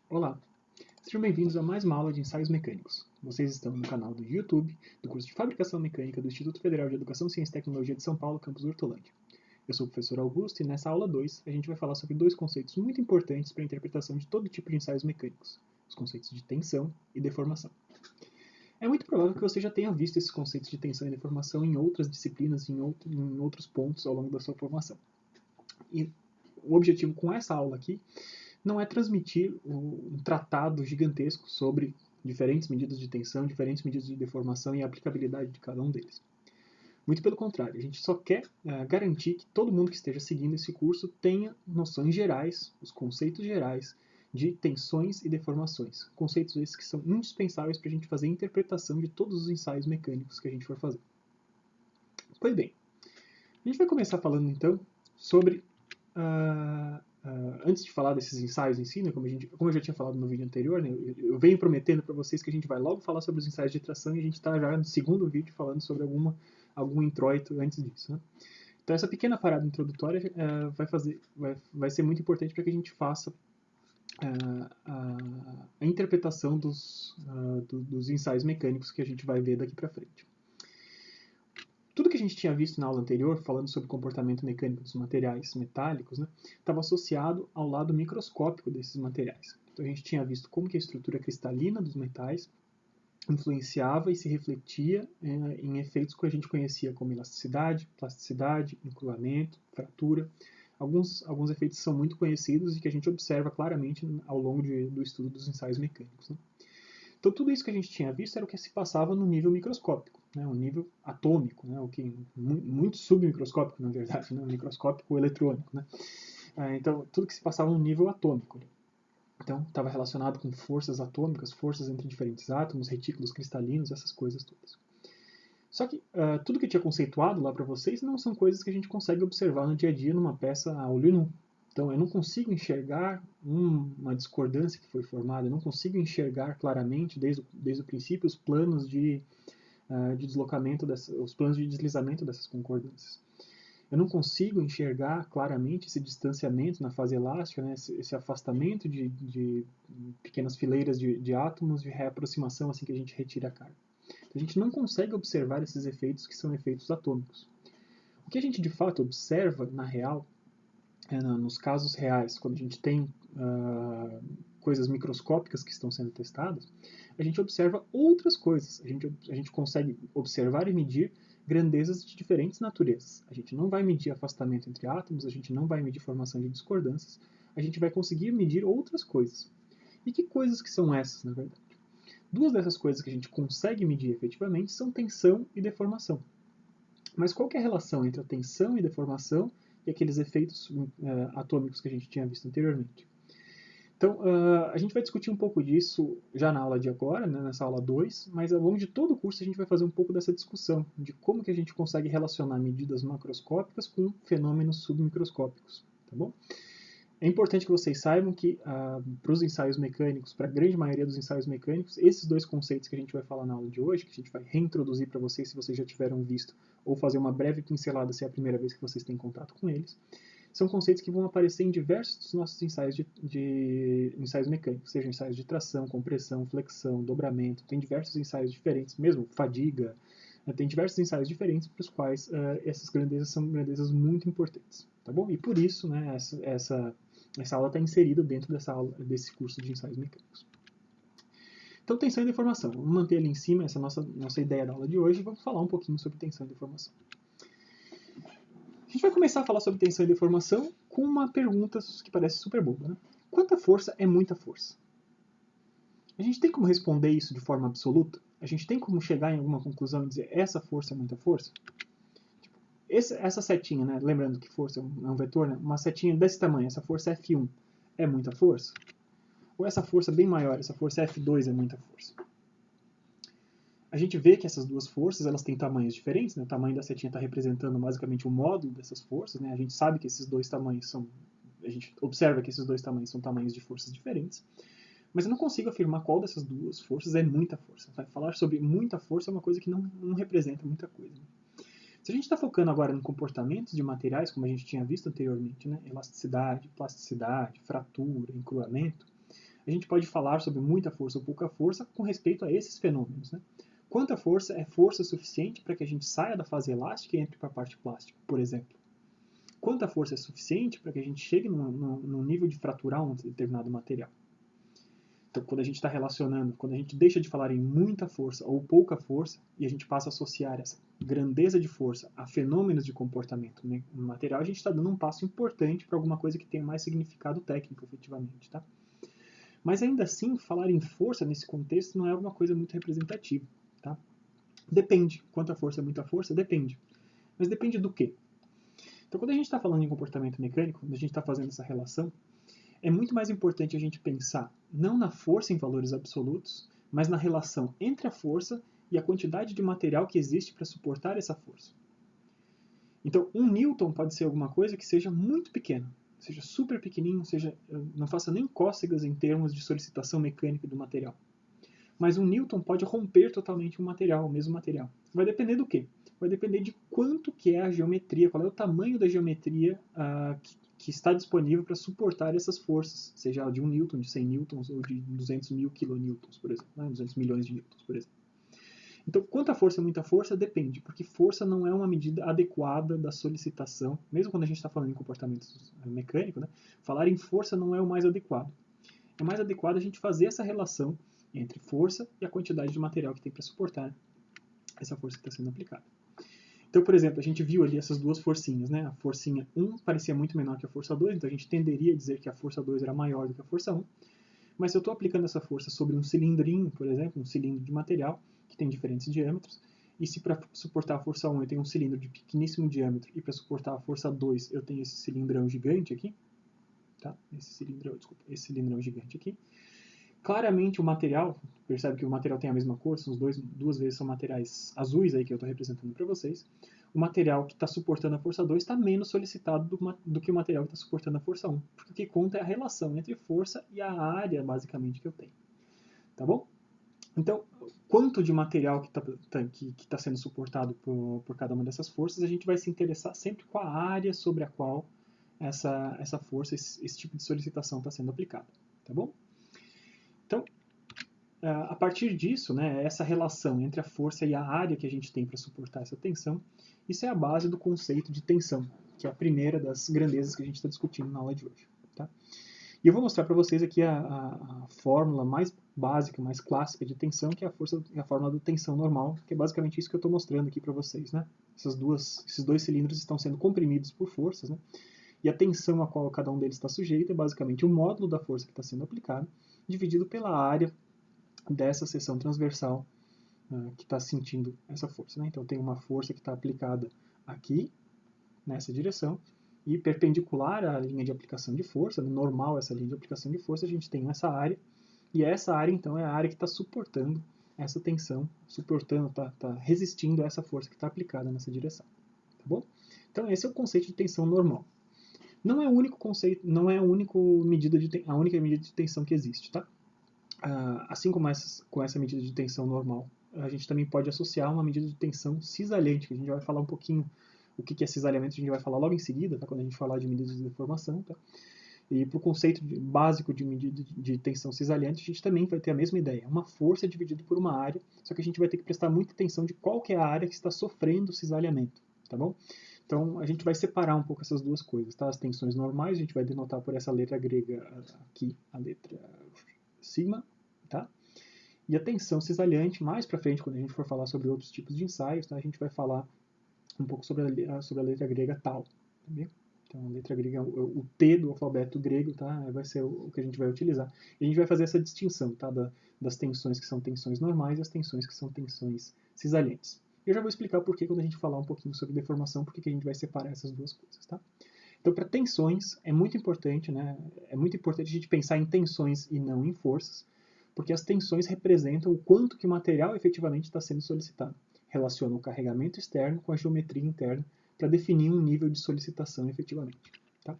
Olá, sejam bem-vindos a mais uma aula de ensaios mecânicos. Vocês estão no canal do YouTube do curso de Fabricação Mecânica do Instituto Federal de Educação, Ciência e Tecnologia de São Paulo, campus Hortolândia. Eu sou o professor Augusto e nessa aula 2 a gente vai falar sobre dois conceitos muito importantes para a interpretação de todo tipo de ensaios mecânicos, os conceitos de tensão e deformação. É muito provável que você já tenha visto esses conceitos de tensão e deformação em outras disciplinas, em outros pontos ao longo da sua formação. E o objetivo com essa aula aqui não é transmitir um tratado gigantesco sobre diferentes medidas de tensão, diferentes medidas de deformação e a aplicabilidade de cada um deles. Muito pelo contrário, a gente só quer garantir que todo mundo que esteja seguindo esse curso tenha noções gerais, os conceitos gerais de tensões e deformações. Conceitos esses que são indispensáveis para a gente fazer a interpretação de todos os ensaios mecânicos que a gente for fazer. Pois bem, a gente vai começar falando então sobre antes de falar desses ensaios em si, né, como eu já tinha falado no vídeo anterior, né, eu venho prometendo para vocês que a gente vai logo falar sobre os ensaios de tração e a gente está já no segundo vídeo falando sobre algum introito antes disso. Né? Então essa pequena parada introdutória vai ser muito importante para que a gente faça a interpretação dos ensaios mecânicos que a gente vai ver daqui para frente. Tudo que a gente tinha visto na aula anterior, falando sobre o comportamento mecânico dos materiais metálicos, né, estava associado ao lado microscópico desses materiais. Então a gente tinha visto como que a estrutura cristalina dos metais influenciava e se refletia em efeitos que a gente conhecia como elasticidade, plasticidade, encruamento, fratura. Alguns efeitos são muito conhecidos e que a gente observa claramente ao longo do estudo dos ensaios mecânicos. Né? Então, tudo isso que a gente tinha visto era o que se passava no nível microscópico, né, o nível atômico, né, o que muito submicroscópico, na verdade, né, microscópico eletrônico. Né. Então, tudo que se passava no nível atômico. Então, estava relacionado com forças atômicas, forças entre diferentes átomos, retículos cristalinos, essas coisas todas. Só que tudo que eu tinha conceituado lá para vocês não são coisas que a gente consegue observar no dia a dia numa peça a olho nu. Então, eu não consigo enxergar uma discordância que foi formada, eu não consigo enxergar claramente, desde o princípio, os planos de deslocamento, os planos de deslizamento dessas concordâncias. Eu não consigo enxergar claramente esse distanciamento na fase elástica, né, esse afastamento de pequenas fileiras de átomos de reaproximação assim que a gente retira a carga. Então, a gente não consegue observar esses efeitos que são efeitos atômicos. O que a gente de fato observa, na real, nos casos reais, quando a gente tem coisas microscópicas que estão sendo testadas, a gente observa outras coisas. A gente consegue observar e medir grandezas de diferentes naturezas. A gente não vai medir afastamento entre átomos, a gente não vai medir formação de discordâncias, a gente vai conseguir medir outras coisas. E que coisas que são essas, na verdade? Duas dessas coisas que a gente consegue medir efetivamente são tensão e deformação. Mas qual que é a relação entre a tensão e deformação e aqueles efeitos atômicos que a gente tinha visto anteriormente? Então, a gente vai discutir um pouco disso já na aula de agora, né, nessa aula 2, mas ao longo de todo o curso a gente vai fazer um pouco dessa discussão de como que a gente consegue relacionar medidas macroscópicas com fenômenos submicroscópicos, tá bom? É importante que vocês saibam que para os ensaios mecânicos, para a grande maioria dos ensaios mecânicos, esses dois conceitos que a gente vai falar na aula de hoje, que a gente vai reintroduzir para vocês se vocês já tiveram visto, ou fazer uma breve pincelada se é a primeira vez que vocês têm contato com eles, são conceitos que vão aparecer em diversos dos nossos ensaios de ensaios mecânicos, sejam ensaios de tração, compressão, flexão, dobramento, tem diversos ensaios diferentes, mesmo fadiga, tem diversos ensaios diferentes para os quais essas grandezas são grandezas muito importantes, tá bom? E por isso, né, essa aula está inserida dentro desse curso de ensaios mecânicos. Então, tensão e deformação. Vamos manter ali em cima essa nossa ideia da aula de hoje e vamos falar um pouquinho sobre tensão e deformação. A gente vai começar a falar sobre tensão e deformação com uma pergunta que parece super boba, né? Quanta força é muita força? A gente tem como responder isso de forma absoluta? A gente tem como chegar em alguma conclusão e dizer essa força é muita força? Essa setinha, né? Lembrando que força é um vetor, né? Uma setinha desse tamanho, essa força F1 é muita força? Ou essa força bem maior, essa força F2 é muita força? A gente vê que essas duas forças elas têm tamanhos diferentes, né? O tamanho da setinha está representando basicamente o módulo dessas forças, né? A gente sabe que esses dois tamanhos são a gente observa que esses dois tamanhos são tamanhos de forças diferentes, mas eu não consigo afirmar qual dessas duas forças é muita força. Falar sobre muita força é uma coisa que não representa muita coisa. Se a gente está focando agora em comportamentos de materiais, como a gente tinha visto anteriormente, né? Elasticidade, plasticidade, fratura, encruamento, a gente pode falar sobre muita força ou pouca força com respeito a esses fenômenos. Né? Quanta força é força suficiente para que a gente saia da fase elástica e entre para a parte plástica, por exemplo? Quanta força é suficiente para que a gente chegue num nível de fraturar um determinado material? Então, quando a gente está relacionando, quando a gente deixa de falar em muita força ou pouca força, e a gente passa a associar essa grandeza de força a fenômenos de comportamento no material, a gente está dando um passo importante para alguma coisa que tenha mais significado técnico, efetivamente. Tá? Mas ainda assim, falar em força nesse contexto não é alguma coisa muito representativa. Tá? Depende. Quanta força é muita força? Depende. Mas depende do quê? Então, quando a gente está falando em comportamento mecânico, quando a gente está fazendo essa relação, é muito mais importante a gente pensar não na força em valores absolutos, mas na relação entre a força e a quantidade de material que existe para suportar essa força. Então, 1 newton pode ser alguma coisa que seja muito pequena, seja super pequenininho, não faça nem cócegas em termos de solicitação mecânica do material. Mas 1 newton pode romper totalmente o mesmo material. Vai depender do quê? Vai depender de quanto que é a geometria, qual é o tamanho da geometria que está disponível para suportar essas forças, seja de 1 newton, de 100 newtons ou de 200 mil kilonewtons, por exemplo, 200 milhões de newtons, por exemplo. Então, quanta força é muita força? Depende, porque força não é uma medida adequada da solicitação, mesmo quando a gente está falando em comportamento mecânico, né? Falar em força não é o mais adequado. É mais adequado a gente fazer essa relação entre força e a quantidade de material que tem para suportar essa força que está sendo aplicada. Então, por exemplo, a gente viu ali essas duas forcinhas, né? A forcinha 1 parecia muito menor que a força 2, então a gente tenderia a dizer que a força 2 era maior do que a força 1. Mas se eu estou aplicando essa força sobre um cilindrinho, por exemplo, um cilindro de material, que tem diferentes diâmetros, e se para suportar a força 1 eu tenho um cilindro de pequeníssimo diâmetro, e para suportar a força 2 eu tenho esse cilindrão gigante aqui, tá? Esse cilindrão gigante aqui, claramente o material, percebe que o material tem a mesma cor, são duas vezes são materiais azuis aí que eu estou representando para vocês. O material que está suportando a força 2 está menos solicitado do que o material que está suportando a força 1. Porque o que conta é a relação entre força e a área, basicamente, que eu tenho. Tá bom? Então, quanto de material que está sendo suportado por cada uma dessas forças, a gente vai se interessar sempre com a área sobre a qual essa força, esse tipo de solicitação está sendo aplicada. Tá bom? Então, a partir disso, né, essa relação entre a força e a área que a gente tem para suportar essa tensão, isso é a base do conceito de tensão, que é a primeira das grandezas que a gente está discutindo na aula de hoje. Tá? E eu vou mostrar para vocês aqui a fórmula mais básica, mais clássica de tensão, que é a fórmula da tensão normal, que é basicamente isso que eu estou mostrando aqui para vocês. Né? Esses dois cilindros estão sendo comprimidos por forças, né? E a tensão a qual cada um deles está sujeito é basicamente o módulo da força que está sendo aplicada, dividido pela área dessa seção transversal que está sentindo essa força. Né? Então tem uma força que está aplicada aqui, nessa direção, e perpendicular à linha de aplicação de força, normal essa linha de aplicação de força, a gente tem essa área, e essa área então é a área que está suportando essa tensão, está resistindo a essa força que está aplicada nessa direção. Tá bom? Então esse é o conceito de tensão normal. Não é o único conceito, não é a única medida de tensão que existe, tá? Assim como com essa medida de tensão normal, a gente também pode associar uma medida de tensão cisalhante, que a gente vai falar um pouquinho o que é cisalhamento, a gente vai falar logo em seguida, tá? Quando a gente falar de medidas de deformação. Tá? E para o conceito básico de medida de tensão cisalhante, a gente também vai ter a mesma ideia, uma força dividida por uma área, só que a gente vai ter que prestar muita atenção de qual que é a área que está sofrendo cisalhamento, tá bom? Então, a gente vai separar um pouco essas duas coisas, tá? As tensões normais, a gente vai denotar por essa letra grega aqui, a letra sigma, tá? E a tensão cisalhante, mais para frente, quando a gente for falar sobre outros tipos de ensaios, tá? A gente vai falar um pouco sobre a letra grega tau, tá bem? Então, a letra grega, o T do alfabeto grego, tá? Vai ser o que a gente vai utilizar. E a gente vai fazer essa distinção, tá? Das tensões que são tensões normais e as tensões que são tensões cisalhantes. Eu já vou explicar por que quando a gente falar um pouquinho sobre deformação, por que a gente vai separar essas duas coisas, tá? Então, para tensões, é muito importante, né? É muito importante a gente pensar em tensões e não em forças, porque as tensões representam o quanto que o material efetivamente está sendo solicitado. Relaciona o carregamento externo com a geometria interna para definir um nível de solicitação efetivamente. Tá?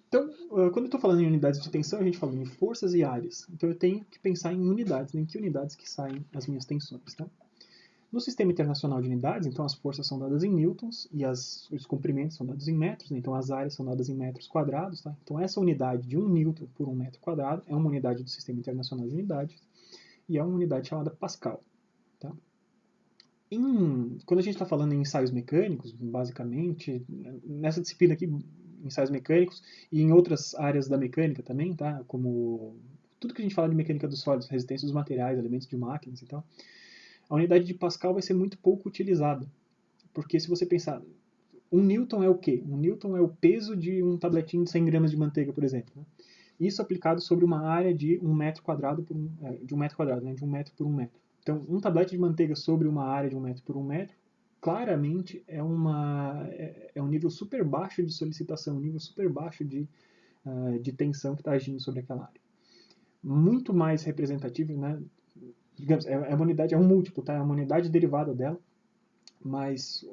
Então, quando eu estou falando em unidades de tensão, a gente fala em forças e áreas. Então, eu tenho que pensar em unidades, em que unidades que saem as minhas tensões. Tá? No Sistema Internacional de Unidades, então, as forças são dadas em newtons e os comprimentos são dados em metros, né? Então as áreas são dadas em metros quadrados. Tá? Então, essa unidade de 1 newton por 1 metro quadrado é uma unidade do Sistema Internacional de Unidades e é uma unidade chamada Pascal. Tá? Quando a gente está falando em ensaios mecânicos, basicamente, nessa disciplina aqui, ensaios mecânicos, e em outras áreas da mecânica também, tá? Como tudo que a gente fala de mecânica dos sólidos, resistência dos materiais, elementos de máquinas e tal, a unidade de Pascal vai ser muito pouco utilizada. Porque se você pensar, 1 newton é o quê? 1 newton é o peso de um tabletinho de 100 gramas de manteiga, por exemplo. Né? Isso aplicado sobre uma área de 1 metro quadrado por de 1 metro quadrado, né? De 1 metro por 1 metro. Então, um tablete de manteiga sobre uma área de 1 metro por 1 metro, claramente é um nível super baixo de solicitação, um nível super baixo de tensão que está agindo sobre aquela área. Muito mais representativo, né? Digamos, é uma unidade, é um múltiplo, tá? É uma unidade derivada dela, mas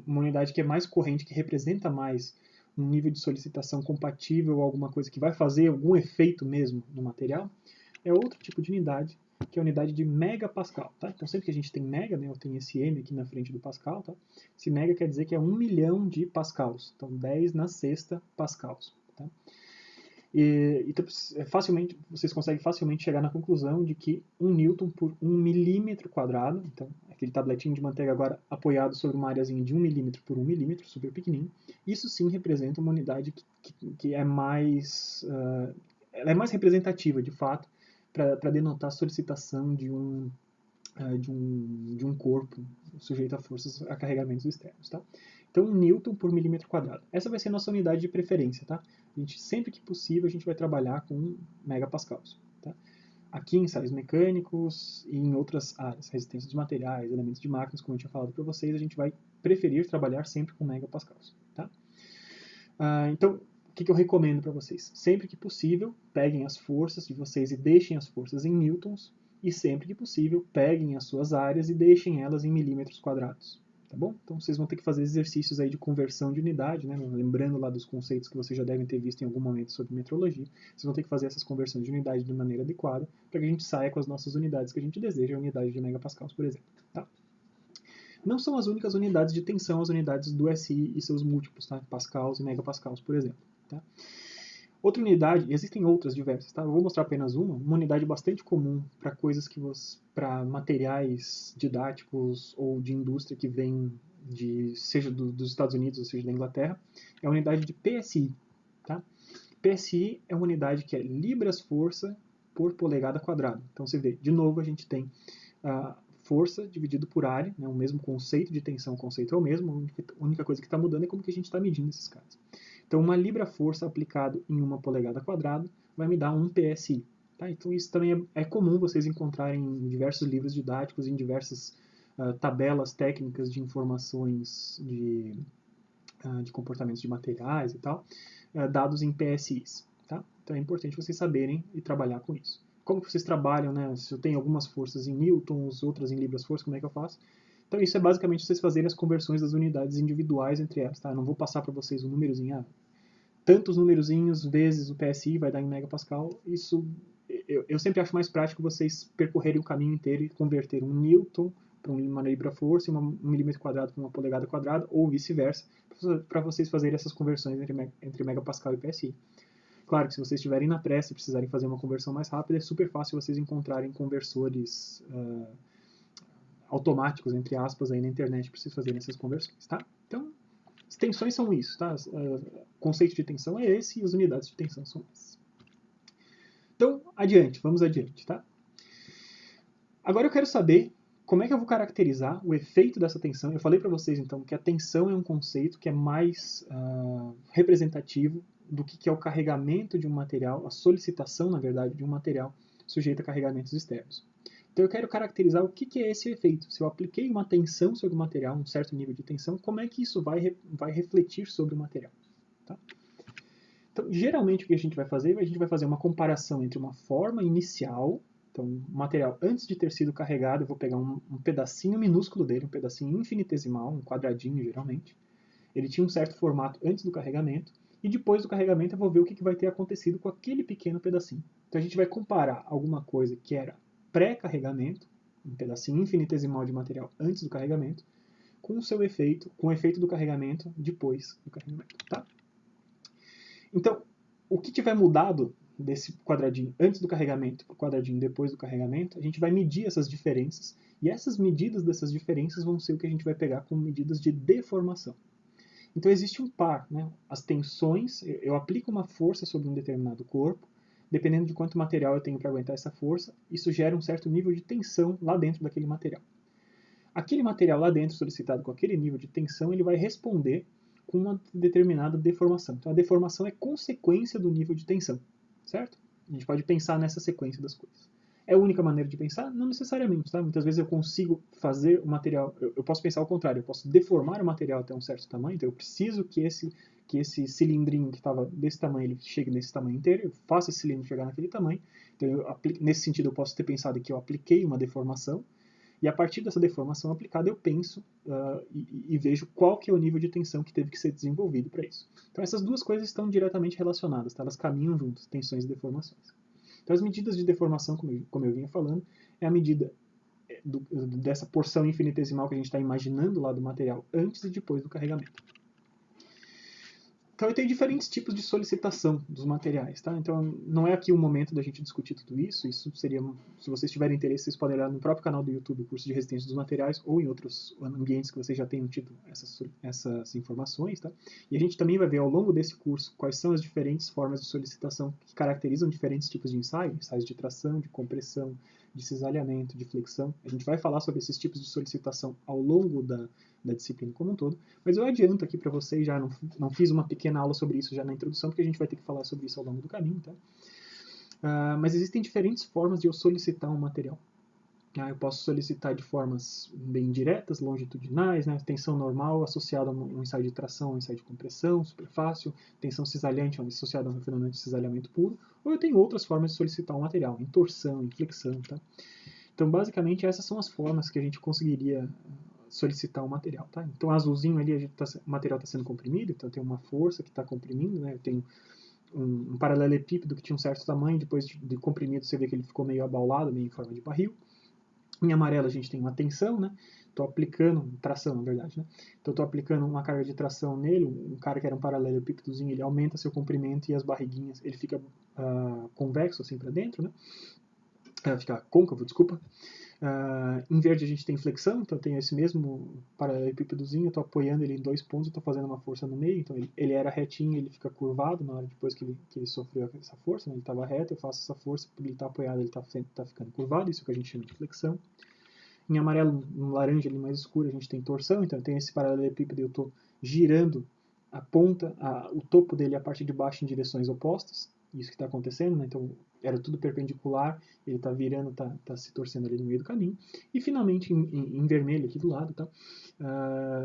uma unidade que é mais corrente, que representa mais um nível de solicitação compatível ou alguma coisa que vai fazer algum efeito mesmo no material, é outro tipo de unidade, que é a unidade de megapascal. Tá? Então, sempre que a gente tem mega, né, eu tenho esse M aqui na frente do pascal, tá? Esse mega quer dizer que é 1 milhão de pascals, então 10 na sexta pascals. Tá? Então, vocês conseguem facilmente chegar na conclusão de que 1 newton por 1 milímetro quadrado, então aquele tabletinho de manteiga agora apoiado sobre uma areazinha de 1 milímetro por 1 milímetro, super pequenininho, isso sim representa uma unidade que é mais, ela é mais representativa, de fato, para denotar a solicitação de um corpo sujeito a forças, a carregamentos externos. Tá? Então, 1 newton por milímetro quadrado. Essa vai ser a nossa unidade de preferência. Tá? Sempre que possível, a gente vai trabalhar com megapascals. Tá? Aqui em ensaios mecânicos e em outras áreas, resistência de materiais, elementos de máquinas, como eu tinha falado para vocês, a gente vai preferir trabalhar sempre com megapascals. Tá? Então, o que eu recomendo para vocês? Sempre que possível, peguem as forças de vocês e deixem as forças em newtons, e sempre que possível, peguem as suas áreas e deixem elas em milímetros quadrados. Tá bom? Então vocês vão ter que fazer exercícios aí de conversão de unidade, né? Lembrando lá dos conceitos que vocês já devem ter visto em algum momento sobre metrologia. Vocês vão ter que fazer essas conversões de unidade de maneira adequada para que a gente saia com as nossas unidades que a gente deseja, a unidade de megapascals, por exemplo. Tá? Não são as únicas unidades de tensão, as unidades do SI e seus múltiplos, tá? Pascals e megapascals, por exemplo. Tá? Outra unidade, existem outras diversas, tá? Eu vou mostrar apenas uma unidade bastante comum para coisas para materiais didáticos ou de indústria que vem seja dos Estados Unidos ou seja da Inglaterra, é a unidade de PSI, tá? PSI é uma unidade que é libras-força por polegada quadrada. Então você vê, de novo a gente tem a força dividido por área, né? O mesmo conceito de tensão, o conceito é o mesmo, a única coisa que está mudando é como que a gente está medindo esses caras. Então, uma libra-força aplicado em 1 polegada quadrada vai me dar 1 PSI. Tá? Então, isso também é comum vocês encontrarem em diversos livros didáticos, em diversas tabelas técnicas de informações de comportamentos de materiais e tal, dados em PSIs. Tá? Então, é importante vocês saberem e trabalhar com isso. Como que vocês trabalham, né? Se eu tenho algumas forças em newtons, outras em libras-força, como é que eu faço? Então, isso é basicamente vocês fazerem as conversões das unidades individuais entre elas. Tá? Eu não vou passar para vocês um númerozinho, tantos numerozinhos vezes o PSI vai dar em megapascal. Isso eu sempre acho mais prático vocês percorrerem o caminho inteiro e converter um newton para uma libra-força e um milímetro quadrado para uma polegada quadrada, ou vice-versa, para vocês fazerem essas conversões entre megapascal e PSI. Claro que se vocês estiverem na pressa e precisarem fazer uma conversão mais rápida, é super fácil vocês encontrarem conversores automáticos, entre aspas, aí na internet para vocês fazerem essas conversões, tá? Então, as tensões são isso, tá? O conceito de tensão é esse e as unidades de tensão são essas. Então, vamos adiante, tá? Agora eu quero saber como é que eu vou caracterizar o efeito dessa tensão. Eu falei para vocês, então, que a tensão é um conceito que é mais representativo do que é o carregamento de um material, a solicitação, na verdade, de um material sujeito a carregamentos externos. Então eu quero caracterizar o que é esse efeito. Se eu apliquei uma tensão sobre o material, um certo nível de tensão, como é que isso vai refletir sobre o material. Tá? Então, geralmente o que a gente vai fazer uma comparação entre uma forma inicial, então o material antes de ter sido carregado, eu vou pegar um pedacinho minúsculo dele, um pedacinho infinitesimal, um quadradinho geralmente, Ele tinha um certo formato antes do carregamento, e depois do carregamento eu vou ver o que vai ter acontecido com aquele pequeno pedacinho. Então a gente vai comparar alguma coisa que era pré-carregamento, um pedacinho infinitesimal de material antes do carregamento, com o seu efeito, com o efeito do carregamento depois do carregamento. Tá? Então, o que tiver mudado desse quadradinho antes do carregamento para o quadradinho depois do carregamento, a gente vai medir essas diferenças, e essas medidas dessas diferenças vão ser o que a gente vai pegar como medidas de deformação. Então existe um par, né? As tensões, eu aplico uma força sobre um determinado corpo, dependendo de quanto material eu tenho para aguentar essa força, isso gera um certo nível de tensão lá dentro daquele material. Aquele material lá dentro solicitado com aquele nível de tensão, ele vai responder com uma determinada deformação. Então a deformação é consequência do nível de tensão, certo? A gente pode pensar nessa sequência das coisas. É a única maneira de pensar? Não necessariamente, tá? Muitas vezes eu consigo fazer o material, eu posso pensar ao contrário, eu posso deformar o material até um certo tamanho, então eu preciso que esse cilindrinho que estava desse tamanho, ele chegue nesse tamanho inteiro, eu faço esse cilindro chegar naquele tamanho, então nesse sentido eu posso ter pensado que eu apliquei uma deformação, e a partir dessa deformação aplicada eu penso e vejo qual que é o nível de tensão que teve que ser desenvolvido para isso. Então essas duas coisas estão diretamente relacionadas, tá? Elas caminham juntas, tensões e deformações. Então as medidas de deformação, como eu vinha falando, é a medida dessa porção infinitesimal que a gente está imaginando lá do material antes e depois do carregamento. Então eu tenho diferentes tipos de solicitação dos materiais, tá? Então não é aqui o momento da gente discutir tudo isso, isso seria, se vocês tiverem interesse, vocês podem olhar no próprio canal do YouTube, o curso de resistência dos materiais, ou em outros ambientes que vocês já tenham tido essas informações, tá? E a gente também vai ver ao longo desse curso quais são as diferentes formas de solicitação que caracterizam diferentes tipos de ensaio, ensaios de tração, de compressão, de cisalhamento, de flexão. A gente vai falar sobre esses tipos de solicitação ao longo da disciplina como um todo, mas eu adianto aqui para vocês, já não fiz uma pequena aula sobre isso já na introdução, porque a gente vai ter que falar sobre isso ao longo do caminho, tá? Mas existem diferentes formas de eu solicitar um material. Eu posso solicitar de formas bem diretas, longitudinais, né? Tensão normal associada a um ensaio de tração, um ensaio de compressão, super fácil, tensão cisalhante associada a um fenômeno de cisalhamento puro, ou eu tenho outras formas de solicitar um material, em torção, em flexão, tá? Então, basicamente, essas são as formas que a gente conseguiria solicitar um material, tá? Então, azulzinho ali, o material está sendo comprimido, então tem uma força que está comprimindo, né? Eu tenho um paralelepípedo que tinha um certo tamanho, depois de comprimido você vê que ele ficou meio abaulado, meio em forma de barril. Em amarelo a gente tem uma tensão, né? Estou aplicando, tração na verdade, né? Então estou aplicando uma carga de tração nele, um cara que era um paralelepípedozinho, ele aumenta seu comprimento e as barriguinhas, ele fica convexo assim para dentro, né? Fica côncavo, desculpa. Em verde a gente tem flexão, então eu tenho esse mesmo paralelepípedozinho, eu estou apoiando ele em dois pontos, estou fazendo uma força no meio, então ele era retinho, ele fica curvado na hora depois que ele sofreu essa força, né? Ele estava reto, eu faço essa força, porque ele está apoiado, ele está ficando curvado, isso que a gente chama de flexão. Em amarelo, no laranja ali mais escuro, a gente tem torção, então eu tenho esse paralelepípedo e eu estou girando a ponta, o topo dele e a parte de baixo em direções opostas, isso que está acontecendo, né? Então era tudo perpendicular, ele está virando, está se torcendo ali no meio do caminho. E finalmente, em vermelho aqui do lado, tá?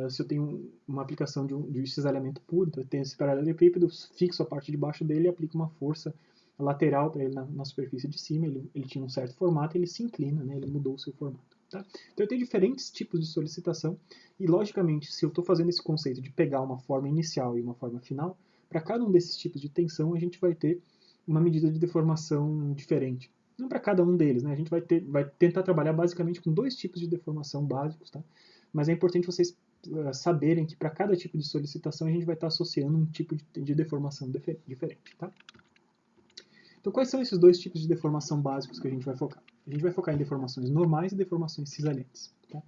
Se eu tenho uma aplicação de cisalhamento puro, então eu tenho esse paralelepípedo, fixo a parte de baixo dele e aplico uma força lateral para ele na superfície de cima, ele tinha um certo formato, ele se inclina, né? Ele mudou o seu formato. Tá? Então eu tenho diferentes tipos de solicitação e, logicamente, se eu estou fazendo esse conceito de pegar uma forma inicial e uma forma final, para cada um desses tipos de tensão a gente vai ter uma medida de deformação diferente. Não para cada um deles, né? A gente vai tentar trabalhar basicamente com dois tipos de deformação básicos, tá? Mas é importante vocês saberem que para cada tipo de solicitação a gente vai estar associando um tipo de deformação diferente, tá? Então, quais são esses dois tipos de deformação básicos que a gente vai focar? A gente vai focar em deformações normais e deformações cisalhantes. Tá?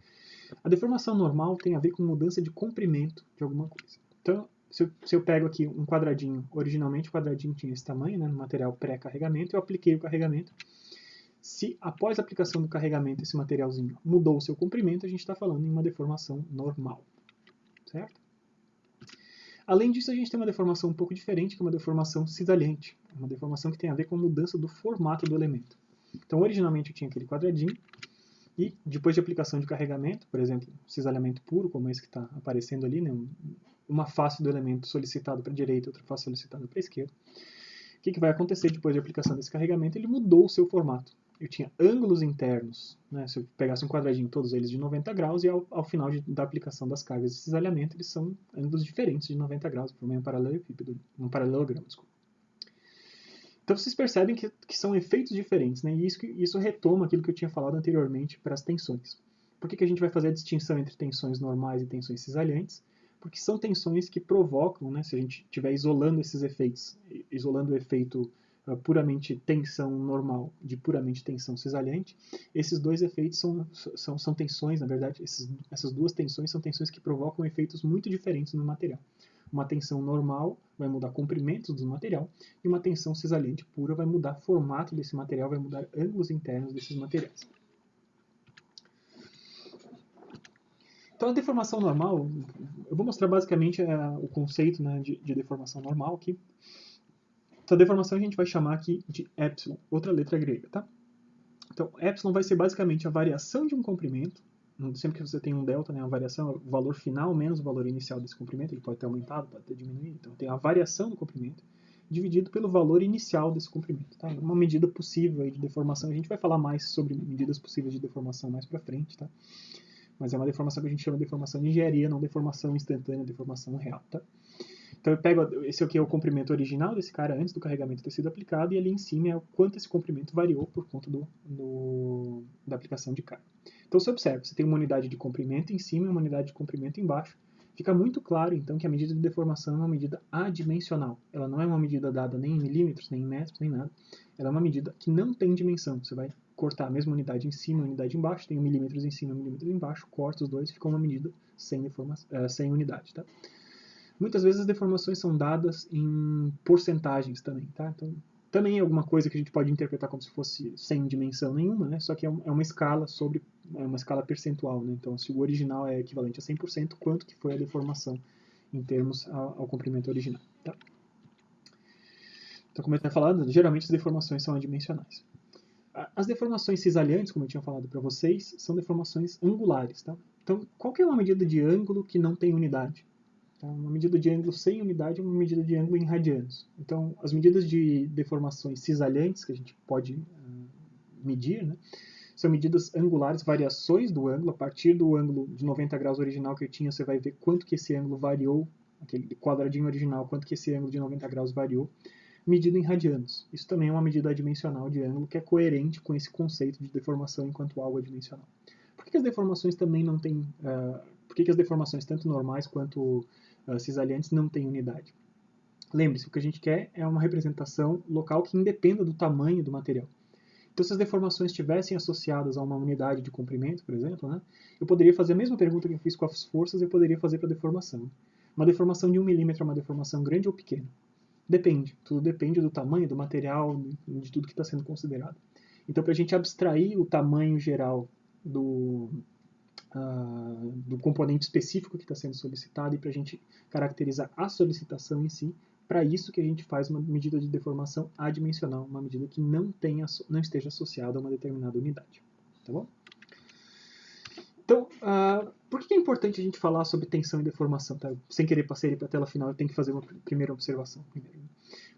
A deformação normal tem a ver com mudança de comprimento de alguma coisa. Então, se eu pego aqui um quadradinho, originalmente o quadradinho tinha esse tamanho, né, no material pré-carregamento, eu apliquei o carregamento. Se após a aplicação do carregamento esse materialzinho mudou o seu comprimento, a gente está falando em uma deformação normal. Certo? Além disso, a gente tem uma deformação um pouco diferente, que é uma deformação cisalhante. Uma deformação que tem a ver com a mudança do formato do elemento. Então, originalmente eu tinha aquele quadradinho, e depois de aplicação de carregamento, por exemplo, cisalhamento puro, como esse que está aparecendo ali, né, uma face do elemento solicitado para a direita, outra face solicitada para a esquerda. O que vai acontecer depois de aplicação desse carregamento? Ele mudou o seu formato. eu tinha ângulos internos, né? Se eu pegasse um quadradinho, todos eles de 90 graus, e ao final da aplicação das cargas de cisalhamento, eles são ângulos diferentes de 90 graus, por meio um paralelogramo, desculpa. Então vocês percebem que são efeitos diferentes, né? E isso retoma aquilo que eu tinha falado anteriormente para as tensões. Por que a gente vai fazer a distinção entre tensões normais e tensões cisalhantes? Porque são tensões que provocam, né, se a gente estiver isolando esses efeitos, isolando o efeito puramente tensão normal de puramente tensão cisalhante, esses dois efeitos são tensões, na verdade, essas duas tensões são tensões que provocam efeitos muito diferentes no material. Uma tensão normal vai mudar comprimentos do material, e uma tensão cisalhante pura vai mudar formato desse material, vai mudar ângulos internos desses materiais. Então, a deformação normal, eu vou mostrar basicamente o conceito, né, de deformação normal aqui. Então, a deformação a gente vai chamar aqui de epsilon, outra letra grega, tá? Então, epsilon vai ser basicamente a variação de um comprimento. Sempre que você tem um delta, né, a variação é o valor final menos o valor inicial desse comprimento. Ele pode ter aumentado, pode ter diminuído. Então, tem a variação do comprimento dividido pelo valor inicial desse comprimento. Tá? Uma medida possível aí de deformação. A gente vai falar mais sobre medidas possíveis de deformação mais para frente, tá? Mas é uma deformação que a gente chama de deformação de engenharia, não deformação instantânea, deformação real, tá? Então eu pego, esse aqui é o comprimento original desse cara antes do carregamento ter sido aplicado, e ali em cima é o quanto esse comprimento variou por conta da aplicação de carga. Então você observa, você tem uma unidade de comprimento em cima e uma unidade de comprimento embaixo. Fica muito claro, então, que a medida de deformação é uma medida adimensional. Ela não é uma medida dada nem em milímetros, nem em metros, nem nada. Ela é uma medida que não tem dimensão. Você vai cortar a mesma unidade em cima e a unidade embaixo, tem milímetros em cima e milímetros embaixo, corta os dois, fica uma medida sem unidade. Tá? Muitas vezes as deformações são dadas em porcentagens também. Tá? Então, também é alguma coisa que a gente pode interpretar como se fosse sem dimensão nenhuma, né? Só que é uma escala uma escala percentual, né? Então, se o original é equivalente a 100%, quanto que foi a deformação em termos ao comprimento original, tá? Então, como eu tinha falado, geralmente as deformações são adimensionais. As deformações cisalhantes, como eu tinha falado para vocês, são deformações angulares, tá? Então, qual que é uma medida de ângulo que não tem unidade? Tá? Uma medida de ângulo sem unidade é uma medida de ângulo em radianos. Então, as medidas de deformações cisalhantes que a gente pode medir, né, são medidas angulares, variações do ângulo. A partir do ângulo de 90 graus original que eu tinha, você vai ver quanto que esse ângulo variou, aquele quadradinho original, quanto que esse ângulo de 90 graus variou, medido em radianos. Isso também é uma medida adimensional de ângulo que é coerente com esse conceito de deformação enquanto algo adimensional. Por que as deformações também não têm... por que as deformações, tanto normais quanto cisalhantes, não têm unidade? Lembre-se, o que a gente quer é uma representação local que independa do tamanho do material. Então, se as deformações estivessem associadas a uma unidade de comprimento, por exemplo, né, eu poderia fazer a mesma pergunta que eu fiz com as forças, eu poderia fazer para a deformação. Uma deformação de 1 milímetro é uma deformação grande ou pequena? Depende. Tudo depende do tamanho, do material, de tudo que está sendo considerado. Então, para a gente abstrair o tamanho geral do componente específico que está sendo solicitado e para a gente caracterizar a solicitação em si, para isso que a gente faz uma medida de deformação adimensional, uma medida que não esteja associada a uma determinada unidade. Tá bom? Então, por que é importante a gente falar sobre tensão e deformação? Tá? Sem querer passar ele para a tela final, eu tenho que fazer uma primeira observação.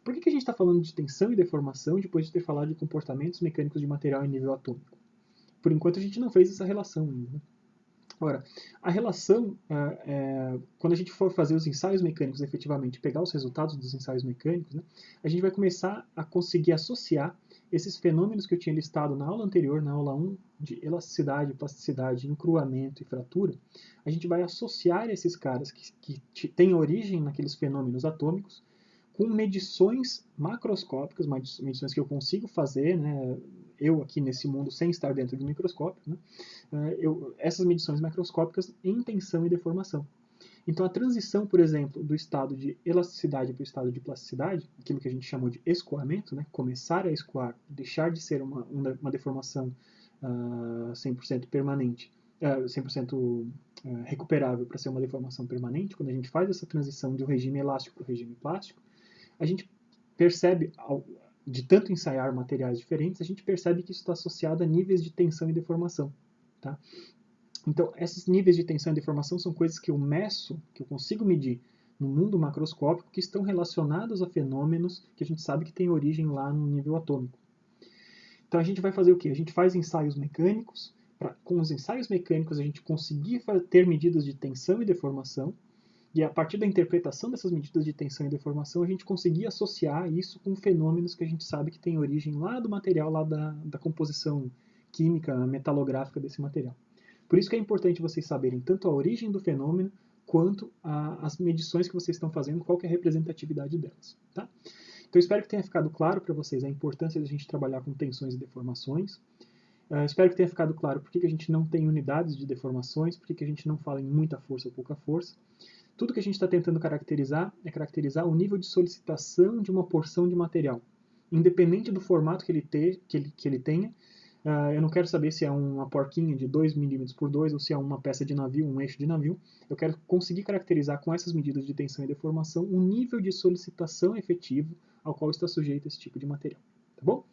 Por que a gente está falando de tensão e deformação depois de ter falado de comportamentos mecânicos de material em nível atômico? Por enquanto a gente não fez essa relação ainda. Né? Ora, a relação, quando a gente for fazer os ensaios mecânicos efetivamente, pegar os resultados dos ensaios mecânicos, né, a gente vai começar a conseguir associar esses fenômenos que eu tinha listado na aula anterior, na aula 1, de elasticidade, plasticidade, encruamento e fratura. A gente vai associar esses caras que têm origem naqueles fenômenos atômicos com medições macroscópicas, medições que eu consigo fazer, né, eu aqui nesse mundo sem estar dentro do microscópio, né, essas medições macroscópicas em tensão e deformação. Então a transição, por exemplo, do estado de elasticidade para o estado de plasticidade, aquilo que a gente chamou de escoamento, né, começar a escoar, deixar de ser uma deformação 100% permanente, 100% recuperável para ser uma deformação permanente, quando a gente faz essa transição de um regime elástico para o regime plástico, a gente percebe, de tanto ensaiar materiais diferentes, a gente percebe que isso está associado a níveis de tensão e deformação. Tá? Então, esses níveis de tensão e deformação são coisas que eu meço, que eu consigo medir no mundo macroscópico, que estão relacionados a fenômenos que a gente sabe que têm origem lá no nível atômico. Então a gente vai fazer o quê? A gente faz ensaios mecânicos, com os ensaios mecânicos a gente conseguir ter medidas de tensão e deformação, e a partir da interpretação dessas medidas de tensão e deformação, a gente conseguir associar isso com fenômenos que a gente sabe que tem origem lá do material, lá da composição química, metalográfica desse material. Por isso que é importante vocês saberem tanto a origem do fenômeno, quanto as medições que vocês estão fazendo, qual que é a representatividade delas. Tá? Então, espero que tenha ficado claro para vocês a importância de a gente trabalhar com tensões e deformações. Espero que tenha ficado claro por que a gente não tem unidades de deformações, por que a gente não fala em muita força ou pouca força. Tudo que a gente está tentando caracterizar é caracterizar o nível de solicitação de uma porção de material. Independente do formato que ele tenha, eu não quero saber se é uma porquinha de 2 mm por 2 ou se é uma peça de navio, um eixo de navio. Eu quero conseguir caracterizar com essas medidas de tensão e deformação o nível de solicitação efetivo ao qual está sujeito esse tipo de material. Tá bom?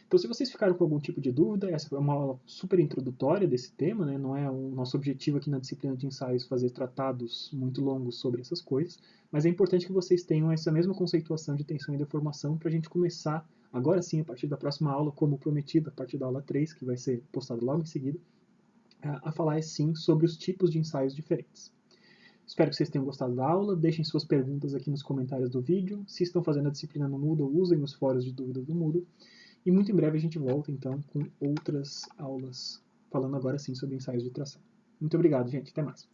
Então, se vocês ficaram com algum tipo de dúvida, essa é uma aula super introdutória desse tema, né? Não é o nosso objetivo aqui na disciplina de ensaios fazer tratados muito longos sobre essas coisas, mas é importante que vocês tenham essa mesma conceituação de tensão e deformação para a gente começar, agora sim, a partir da próxima aula, como prometido, a partir da aula 3, que vai ser postada logo em seguida, a falar sim sobre os tipos de ensaios diferentes. Espero que vocês tenham gostado da aula, deixem suas perguntas aqui nos comentários do vídeo, se estão fazendo a disciplina no Moodle, usem os fóruns de dúvidas do Moodle, e muito em breve a gente volta, então, com outras aulas, falando agora sim sobre ensaios de tração. Muito obrigado, gente. Até mais.